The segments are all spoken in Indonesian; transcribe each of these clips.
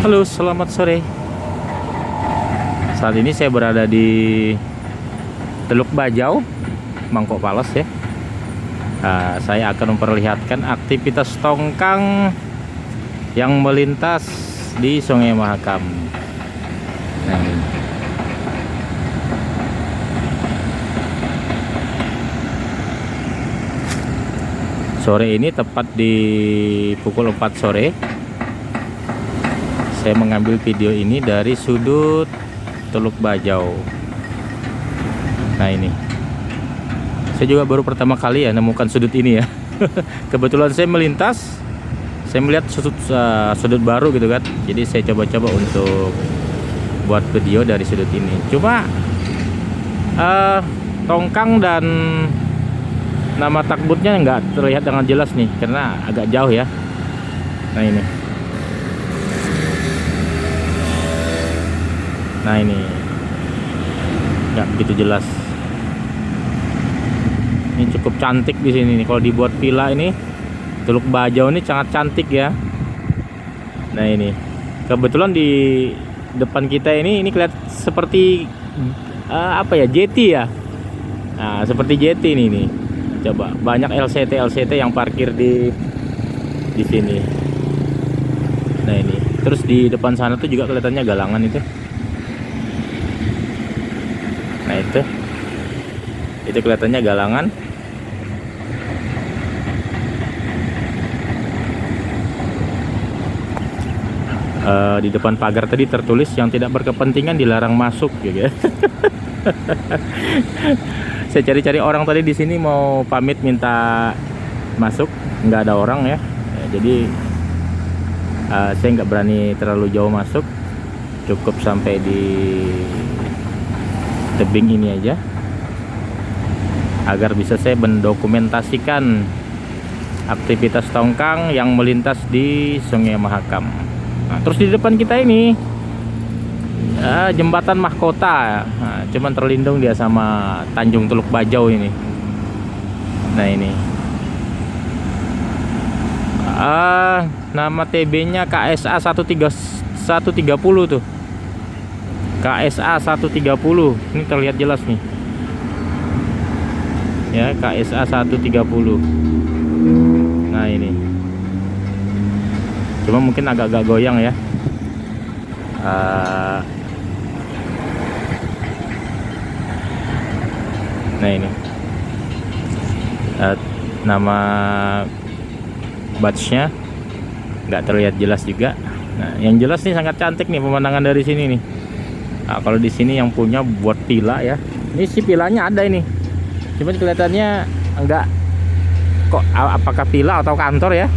Halo, selamat sore. Saat ini saya berada di Teluk Bajau, Mangkok Pales ya. Saya akan memperlihatkan aktivitas tongkang yang melintas di Sungai Mahakam. Nah, ini. Sore ini tepat di pukul 4 sore. Saya mengambil video ini dari sudut Teluk Bajau. Nah ini, saya juga baru pertama kali ya nemukan sudut ini ya. Kebetulan saya melintas, saya melihat sudut baru gitu kan. Jadi saya coba-coba untuk buat video dari sudut ini. Cuma tongkang dan nama takbutnya nggak terlihat dengan jelas nih, karena agak jauh ya. Nah ini. Nah ini nggak begitu jelas. Ini cukup cantik di sini nih. Kalau dibuat villa ini, Teluk Bajau ini sangat cantik ya. Nah ini kebetulan di depan kita ini kelihatan seperti apa ya, jetty ya. Nah seperti jetty ini nih. Coba banyak LCT yang parkir di sini. Nah ini terus di depan sana tuh juga kelihatannya galangan itu. Nah itu kelihatannya galangan. Di depan pagar tadi tertulis yang tidak berkepentingan dilarang masuk gitu ya. Saya cari-cari orang tadi di sini mau pamit minta masuk, nggak ada orang ya. Jadi saya nggak berani terlalu jauh masuk, cukup sampai di tebing ini aja agar bisa saya mendokumentasikan aktivitas tongkang yang melintas di Sungai Mahakam. Nah, terus di depan kita ini jembatan mahkota, nah, cuman terlindung dia sama Tanjung Teluk Bajau ini. Nah ini nama TB-nya KSA 130 tuh. KSA 130 ini terlihat jelas nih ya, KSA 130. Nah ini cuma mungkin agak-agak goyang ya. Nah ini nama batchnya nggak terlihat jelas juga. Nah yang jelas nih sangat cantik nih pemandangan dari sini nih. Nah, kalau di sini yang punya buat villa ya, ini si villanya ada ini, cuman kelihatannya enggak kok, apakah villa atau kantor ya.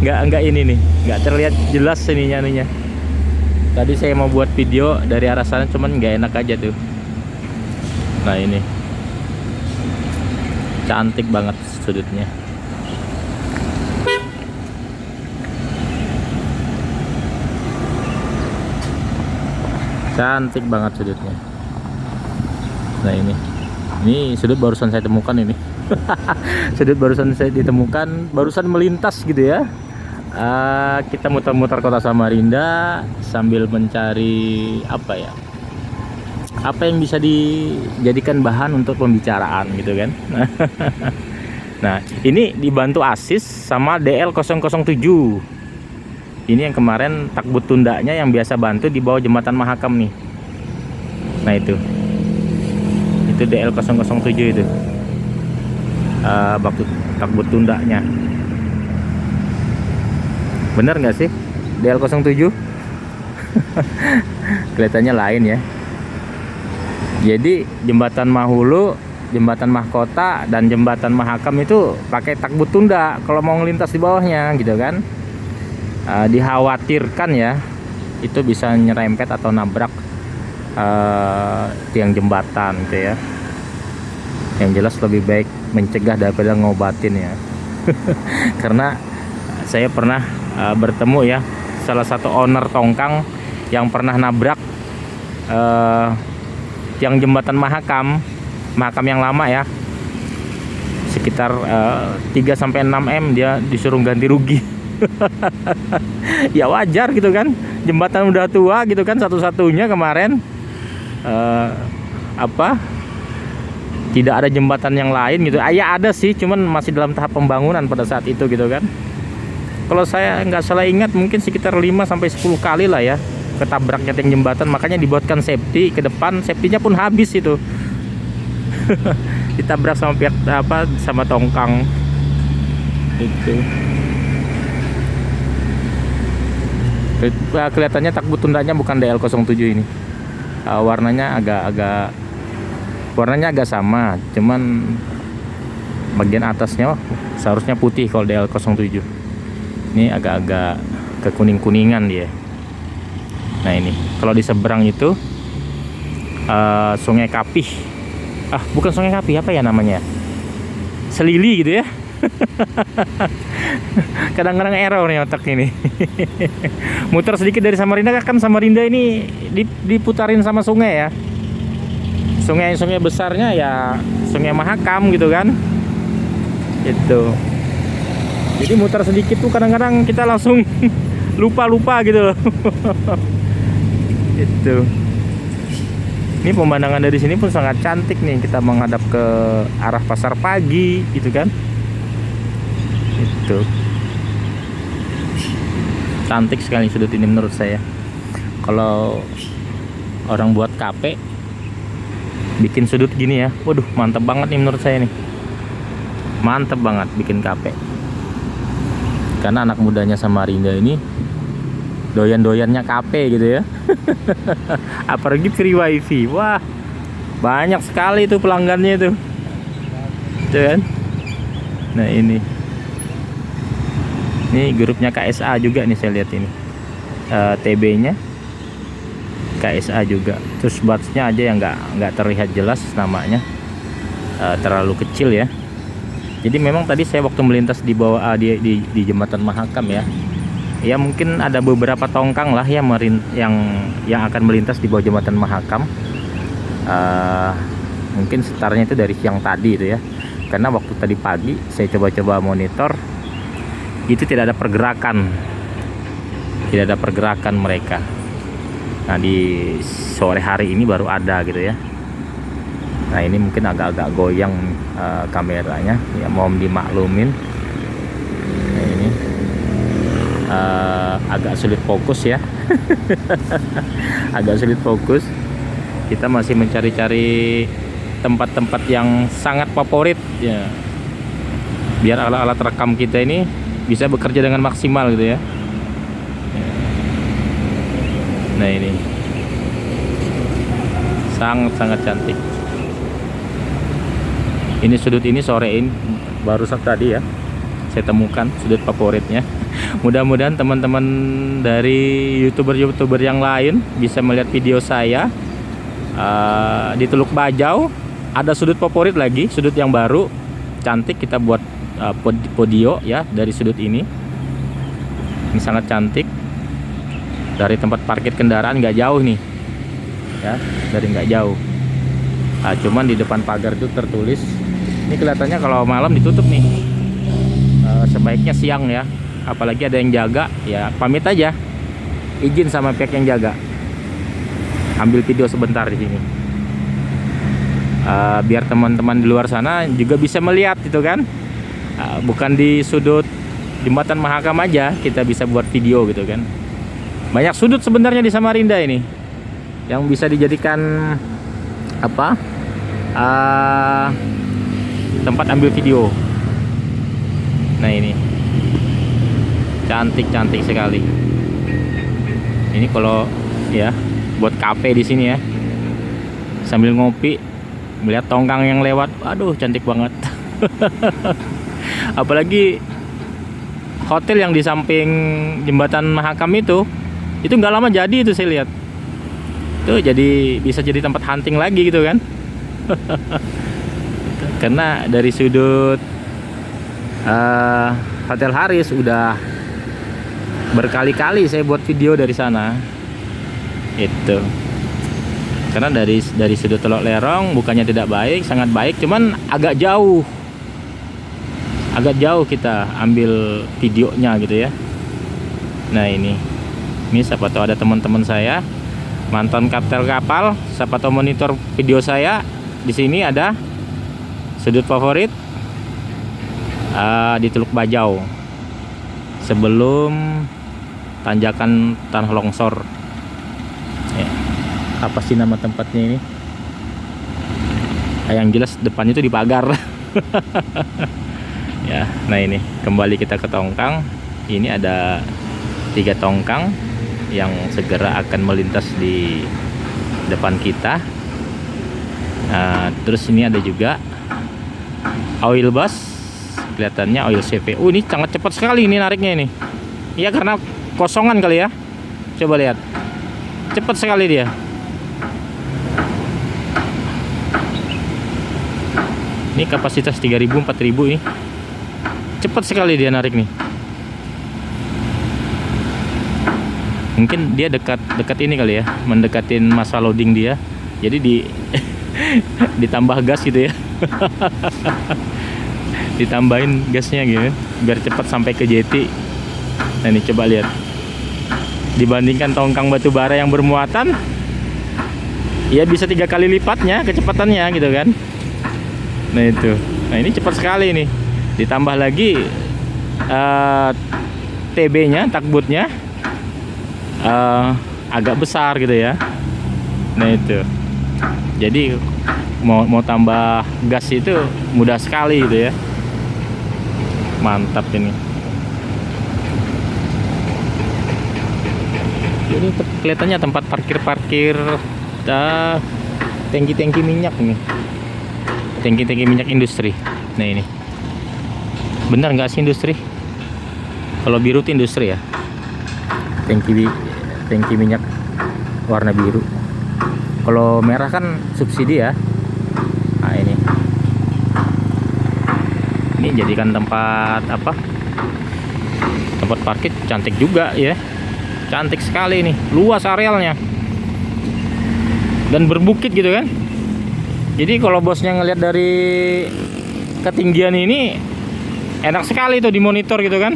enggak ini nih, enggak terlihat jelas ininya. Tadi saya mau buat video dari arah sana, cuman nggak enak aja tuh. Nah ini cantik banget sudutnya. Cantik banget sudutnya. Nah ini sudut barusan saya temukan ini. Sudut barusan saya ditemukan, barusan melintas gitu ya. Kita muter-muter kota Samarinda sambil mencari apa ya, apa yang bisa dijadikan bahan untuk pembicaraan gitu kan. Nah ini dibantu asis sama DL007. Ini yang kemarin takbut tundanya yang biasa bantu di bawah jembatan Mahakam nih. Nah itu DL007 itu waktu takbut tundanya. Bener nggak sih DL07? Kelihatannya lain ya. Jadi jembatan Mahulu, jembatan Mahkota, dan jembatan Mahakam itu pakai takbut tunda kalau mau ngelintas di bawahnya gitu kan. Dikhawatirkan ya itu bisa nyerempet atau nabrak tiang jembatan gitu ya. Yang jelas lebih baik mencegah daripada ngobatin ya. Karena saya pernah bertemu ya salah satu owner tongkang yang pernah nabrak tiang jembatan Mahakam yang lama ya, sekitar 3-6 M dia disuruh ganti rugi. Ya wajar gitu kan, jembatan udah tua gitu kan, satu-satunya kemarin tidak ada jembatan yang lain gitu. Ya ada sih, cuman masih dalam tahap pembangunan pada saat itu gitu kan. Kalau saya nggak salah ingat mungkin sekitar 5-10 kali lah ya ketabraknya tiang jembatan, makanya dibuatkan safety ke depan. Safety-nya pun habis itu. Ditabrak sama pihak sama tongkang itu. Kelihatannya takbut tundanya bukan DL07 ini. Warnanya agak sama, cuman bagian atasnya seharusnya putih kalau DL07. Ini agak-agak kekuning-kuningan dia. Nah ini kalau di seberang itu Sungai Kapih. Bukan Sungai Kapih, apa ya namanya? Selili gitu ya. Kadang-kadang error nih otak ini. Muter sedikit dari Samarinda, kan Samarinda ini diputarin sama sungai ya. Sungai besarnya ya Sungai Mahakam gitu kan. Itu. Jadi muter sedikit tuh kadang-kadang kita langsung lupa gitu loh. Itu. Ini pemandangan dari sini pun sangat cantik nih. Kita menghadap ke arah Pasar Pagi gitu kan. Itu cantik sekali sudut ini menurut saya. Kalau orang buat kafe bikin sudut gini ya, waduh mantap banget nih menurut saya nih. Mantap banget bikin kafe. Karena anak mudanya Samarinda ini doyan-doyannya kafe gitu ya. Apalagi free wifi. Wah, banyak sekali itu pelanggannya itu. Tuh kan. Nah ini grupnya KSA juga nih saya lihat ini. TB nya KSA juga. Terus batsnya aja yang nggak terlihat jelas namanya, terlalu kecil ya. Jadi memang tadi saya waktu melintas di bawah di jembatan Mahakam ya mungkin ada beberapa tongkang lah yang akan melintas di bawah jembatan Mahakam. Mungkin setarnya itu dari siang tadi itu ya. Karena waktu tadi pagi saya coba-coba monitor, itu tidak ada pergerakan mereka. Nah di sore hari ini baru ada gitu ya. Nah ini mungkin agak-agak goyang kameranya ya, mohon dimaklumin. Nah ini agak sulit fokus ya. Agak sulit fokus. Kita masih mencari-cari tempat-tempat yang sangat favorit ya, biar alat-alat rekam kita ini bisa bekerja dengan maksimal gitu ya. Nah ini sangat cantik. Ini sudut ini sorein barusan tadi ya saya temukan sudut favoritnya. Mudah-mudahan teman-teman dari youtuber yang lain bisa melihat video saya. Di Teluk Bajau ada sudut favorit lagi, sudut yang baru cantik. Kita buat podio ya dari sudut ini sangat cantik. Dari tempat parkir kendaraan nggak jauh nih ya, dari nggak jauh. Cuman di depan pagar itu tertulis, ini kelihatannya kalau malam ditutup nih. Sebaiknya siang ya, apalagi ada yang jaga ya, pamit aja, izin sama pihak yang jaga, ambil video sebentar di sini. Biar teman-teman di luar sana juga bisa melihat itu kan. Bukan di sudut jembatan Mahakam aja kita bisa buat video gitu kan. Banyak sudut sebenarnya di Samarinda ini yang bisa dijadikan tempat ambil video. Nah ini cantik sekali. Ini kalau ya buat kafe di sini ya, sambil ngopi melihat tongkang yang lewat, aduh cantik banget. Apalagi hotel yang di samping jembatan Mahakam itu nggak lama jadi itu saya lihat. Tuh jadi bisa jadi tempat hunting lagi gitu kan. Karena dari sudut Hotel Haris udah berkali-kali saya buat video dari sana. Itu. Karena dari sudut Teluk Lerong bukannya tidak baik, sangat baik, cuman agak jauh kita ambil videonya gitu ya. Nah ini siapa tahu ada teman-teman saya mantan kapten kapal, siapa tahu monitor video saya. Di sini ada sudut favorit di Teluk Bajau sebelum tanjakan tanah longsor ya. Apa sih nama tempatnya ini? Yang jelas depannya itu dipagar. Ya, nah ini kembali kita ke tongkang. Ini ada 3 tongkang yang segera akan melintas di depan kita. Terus ini ada juga oil bus, kelihatannya oil CV. Ini sangat cepat sekali ini nariknya ini. Iya, karena kosongan kali ya. Coba lihat, cepat sekali dia. Ini kapasitas 3000 4000 ini. Cepat sekali dia narik nih. Mungkin dia dekat ini kali ya, mendekatin masa loading dia. Jadi ditambah gas gitu ya. Ditambahin gasnya gitu biar cepat sampai ke jeti. Nah ini coba lihat, dibandingkan tongkang batu bara yang bermuatan, ya bisa 3 kali lipatnya kecepatannya gitu kan. Nah itu, nah ini cepat sekali nih. Ditambah lagi TB nya, takbutnya agak besar gitu ya. Nah itu, jadi mau tambah gas itu mudah sekali gitu ya. Mantap ini. Ini kelihatannya tempat parkir tangki minyak nih, tangki minyak industri. Nah ini benar nggak sih industri? Kalau biru itu industri ya, tangki minyak warna biru. Kalau merah kan subsidi ya. Nah ini jadikan tempat apa, tempat parkir. Cantik juga ya, cantik sekali nih, luas arealnya dan berbukit gitu kan. Jadi kalau bosnya ngelihat dari ketinggian ini enak sekali tuh dimonitor gitu kan.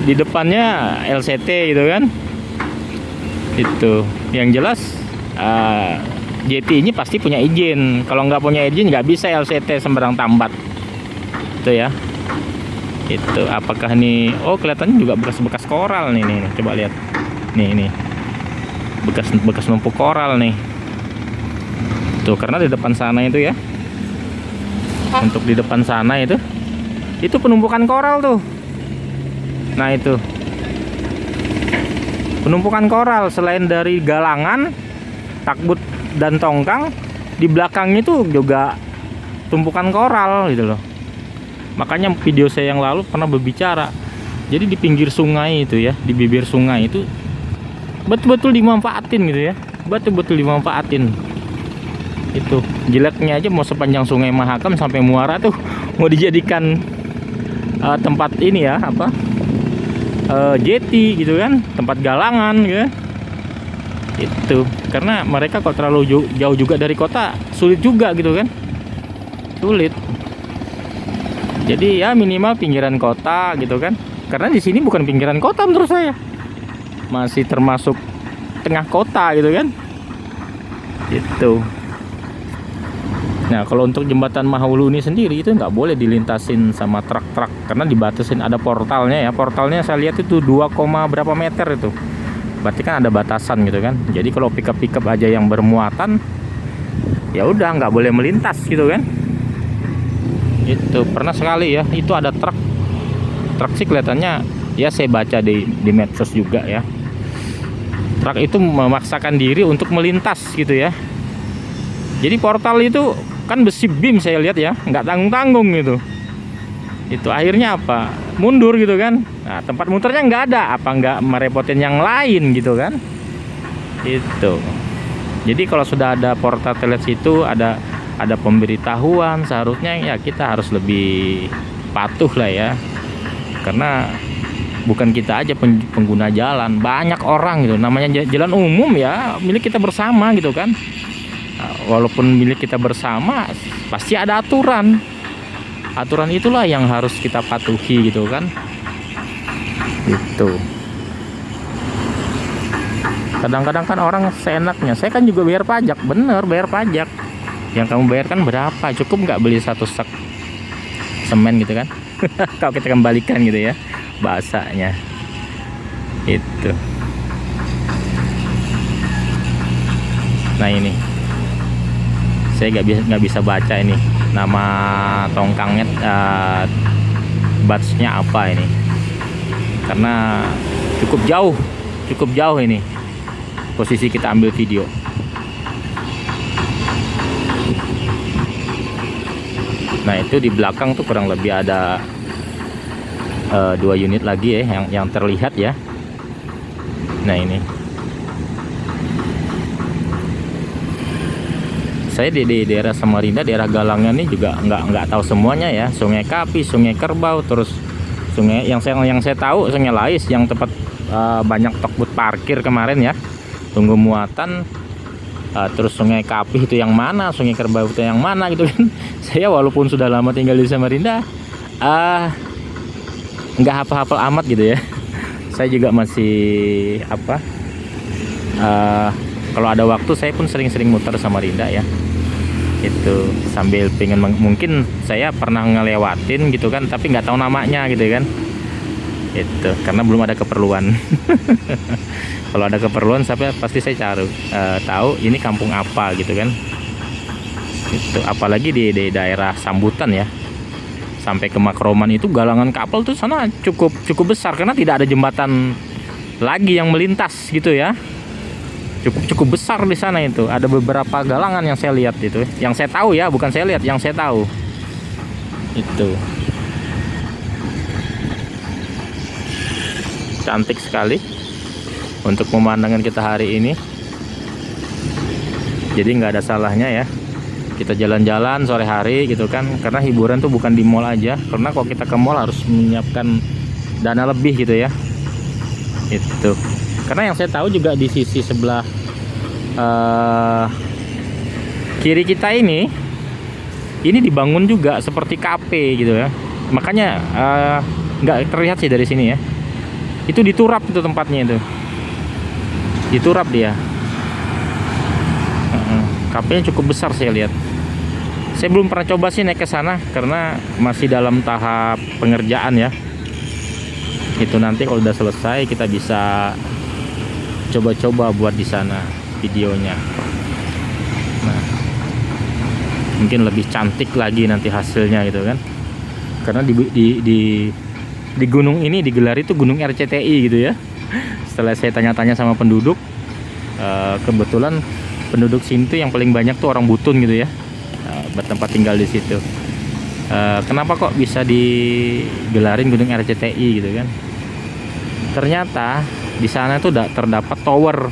Di depannya LCT gitu kan. Itu yang jelas JT ini pasti punya izin. Kalau nggak punya izin nggak bisa LCT sembarang tambat itu ya. Itu apakah nih, oh kelihatannya juga bekas-bekas koral nih, coba lihat nih bekas numpuk koral nih tuh, karena di depan sana itu ya, untuk di depan sana itu penumpukan koral tuh. Nah itu penumpukan koral, selain dari galangan, takbut dan tongkang, di belakangnya itu juga tumpukan koral gitu loh. Makanya video saya yang lalu pernah berbicara, jadi di pinggir sungai itu ya, di bibir sungai itu betul-betul dimanfaatin gitu ya, betul-betul dimanfaatin. Itu jeleknya aja mau sepanjang Sungai Mahakam sampai Muara tuh mau dijadikan tempat ini ya, apa, jeti gitu kan, tempat galangan gitu. Itu karena mereka kalau terlalu jauh juga dari kota sulit juga gitu kan, sulit. Jadi ya minimal pinggiran kota gitu kan, karena di sini bukan pinggiran kota menurut saya, masih termasuk tengah kota gitu kan. Itu. Nah kalau untuk jembatan Mahulu ini sendiri itu nggak boleh dilintasin sama truk-truk karena dibatasin, ada portalnya ya. Portalnya saya lihat itu 2, berapa meter itu. Berarti kan ada batasan gitu kan. Jadi kalau pickup aja yang bermuatan, ya udah nggak boleh melintas gitu kan. Itu pernah sekali ya, itu ada truk sih kelihatannya ya, saya baca di medsos juga ya. Truk itu memaksakan diri untuk melintas gitu ya. Jadi portal itu kan besi beam saya lihat ya, nggak tanggung-tanggung gitu. Itu akhirnya apa? Mundur gitu kan. Nah, tempat muternya nggak ada, apa nggak merepotin yang lain gitu kan? Itu. Jadi kalau sudah ada portal telet situ, ada pemberitahuan, seharusnya ya kita harus lebih patuh lah ya. Karena bukan kita aja pengguna jalan, banyak orang gitu. Namanya jalan umum ya, milik kita bersama gitu kan. Walaupun milik kita bersama, pasti ada aturan. Aturan itulah yang harus kita patuhi gitu kan. Itu. Kadang-kadang kan orang seenaknya. Saya kan juga bayar pajak, bener bayar pajak. Yang kamu bayar kan berapa? Cukup nggak beli satu sak semen gitu kan? Kalau kita kembalikan gitu ya bahasanya. Itu. Nah ini, saya nggak bisa baca ini nama tongkangnya, batchnya apa ini, karena cukup jauh ini posisi kita ambil video. Nah itu di belakang tuh kurang lebih ada 2 unit lagi ya yang terlihat ya. Nah ini saya di daerah Samarinda, daerah Galangnya ini juga nggak tahu semuanya ya. Sungai Kapi, Sungai Kerbau, terus sungai yang saya tahu Sungai Lais yang tempat banyak tokbut parkir kemarin ya, tunggu muatan. Terus Sungai Kapi itu yang mana, Sungai Kerbau itu yang mana gitu kan. Saya walaupun sudah lama tinggal di Samarinda, nggak hafal-hafal amat gitu ya. Saya juga masih apa, kalau ada waktu saya pun sering-sering muter Samarinda ya. Itu sambil pengen, mungkin saya pernah ngelewatin gitu kan, tapi nggak tahu namanya gitu kan. Itu karena belum ada keperluan. Kalau ada keperluan pasti saya cari tahu ini kampung apa gitu kan. Itu apalagi di daerah Sambutan ya, sampai ke Makroman itu galangan kapal tuh sana cukup besar karena tidak ada jembatan lagi yang melintas gitu ya. Cukup besar di sana itu. Ada beberapa galangan yang saya lihat itu, yang saya tahu ya, bukan saya lihat, yang saya tahu. Itu cantik sekali untuk pemandangan kita hari ini. Jadi nggak ada salahnya ya kita jalan-jalan sore hari gitu kan, karena hiburan tuh bukan di mall aja, karena kalau kita ke mall harus menyiapkan dana lebih gitu ya. Itu karena yang saya tahu juga di sisi sebelah kiri kita ini dibangun juga seperti kafe gitu ya, makanya nggak terlihat sih dari sini ya. Itu diturap itu tempatnya, itu diturap dia. Kafenya cukup besar saya lihat. Saya belum pernah coba sih naik ke sana karena masih dalam tahap pengerjaan ya. Itu nanti kalau udah selesai kita bisa coba-coba buat di sana videonya. Nah, mungkin lebih cantik lagi nanti hasilnya gitu kan. Karena di gunung ini digelar itu Gunung RCTI gitu ya. Setelah saya tanya-tanya sama penduduk, kebetulan penduduk sini tuh yang paling banyak tuh orang Butun gitu ya, bertempat tinggal di situ. Kenapa kok bisa digelarin Gunung RCTI gitu kan? Ternyata di sana tuh terdapat tower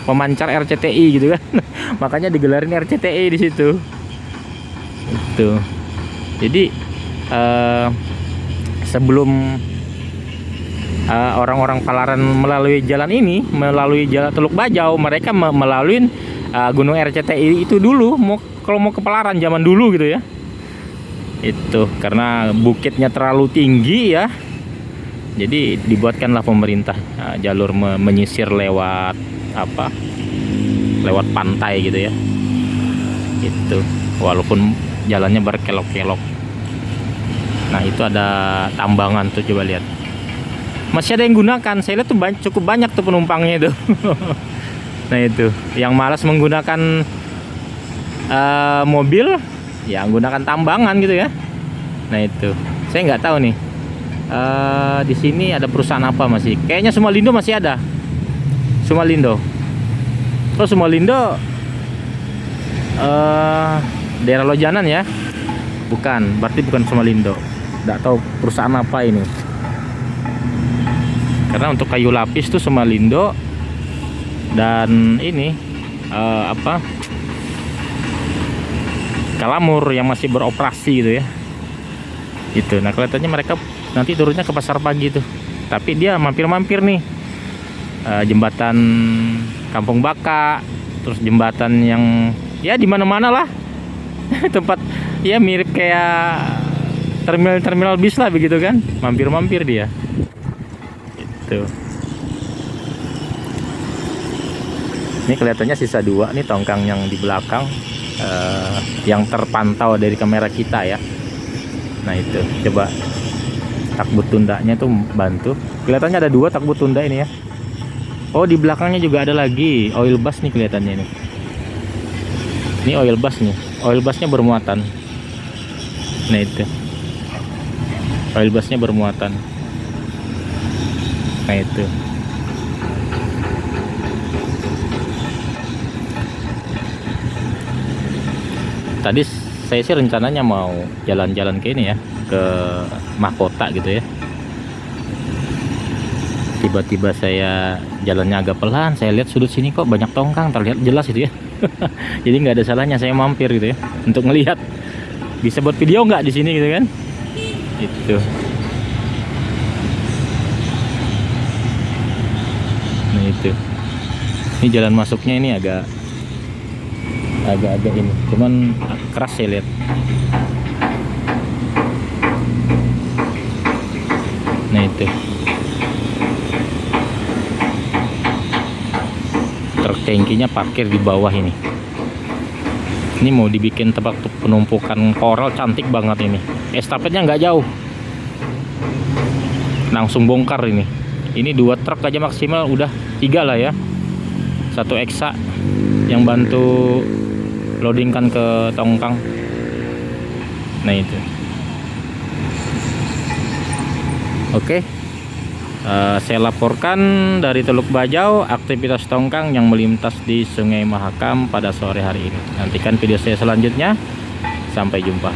pemancar RCTI gitu kan. Makanya digelarin RCTI di situ. Itu. Jadi sebelum orang-orang Palaran melalui jalan ini, melalui jalan Teluk Bajau, mereka melalui Gunung RCTI itu dulu, kalau mau ke Palaran zaman dulu gitu ya. Itu karena bukitnya terlalu tinggi ya, jadi dibuatkanlah pemerintah jalur menyisir lewat lewat pantai gitu ya. Itu walaupun jalannya berkelok-kelok. Nah itu ada tambangan tuh, coba lihat, masih ada yang gunakan. Saya lihat tuh cukup banyak tuh penumpangnya itu. Nah itu yang malas menggunakan mobil ya, menggunakan tambangan gitu ya. Nah itu saya nggak tahu nih, di sini ada perusahaan apa, masih kayaknya Sumalindo masih ada. Sumalindo. Terus Sumalindo daerah Lojanan ya, bukan, berarti bukan Sumalindo. Nggak tahu perusahaan apa ini, karena untuk kayu lapis tuh Sumalindo, dan ini Kalamur yang masih beroperasi gitu ya. Itu nah kelihatannya mereka nanti turunnya ke pasar pagi tuh, tapi dia mampir-mampir nih, jembatan Kampung Baka, terus jembatan yang ya di mana-mana lah. Tempat ya mirip kayak terminal bis lah begitu kan, mampir-mampir dia. itu. Ini kelihatannya sisa 2 nih tongkang yang di belakang, yang terpantau dari kamera kita ya. Nah itu, coba takbut tundanya tuh bantu. Kelihatannya ada 2 takbut tunda ini ya. Oh, di belakangnya juga ada lagi oil bus nih kelihatannya ini. Ini oil bus nih, oil busnya bermuatan. Nah itu, oil busnya bermuatan. Nah itu. Tadi saya sih rencananya mau jalan-jalan ke ini ya, ke Mahkota gitu ya. Tiba-tiba saya jalannya agak pelan, saya lihat sudut sini kok banyak tongkang, terlihat jelas itu ya. Jadi nggak ada salahnya saya mampir gitu ya, untuk ngelihat bisa buat video nggak di sini gitu kan. Itu. Nah itu. Ini jalan masuknya ini agak ini, cuman keras saya lihat. Nah itu, truk tangkinya parkir di bawah ini. Ini mau dibikin tempat penumpukan koral cantik banget ini. Estafetnya nggak jauh, langsung bongkar ini. Ini 2 truk aja maksimal, udah 3 lah ya. 1 eksa yang bantu loadingkan ke tongkang. Nah itu. Oke, saya laporkan dari Teluk Bajau aktivitas tongkang yang melintas di Sungai Mahakam pada sore hari ini. Nantikan video saya selanjutnya. Sampai jumpa.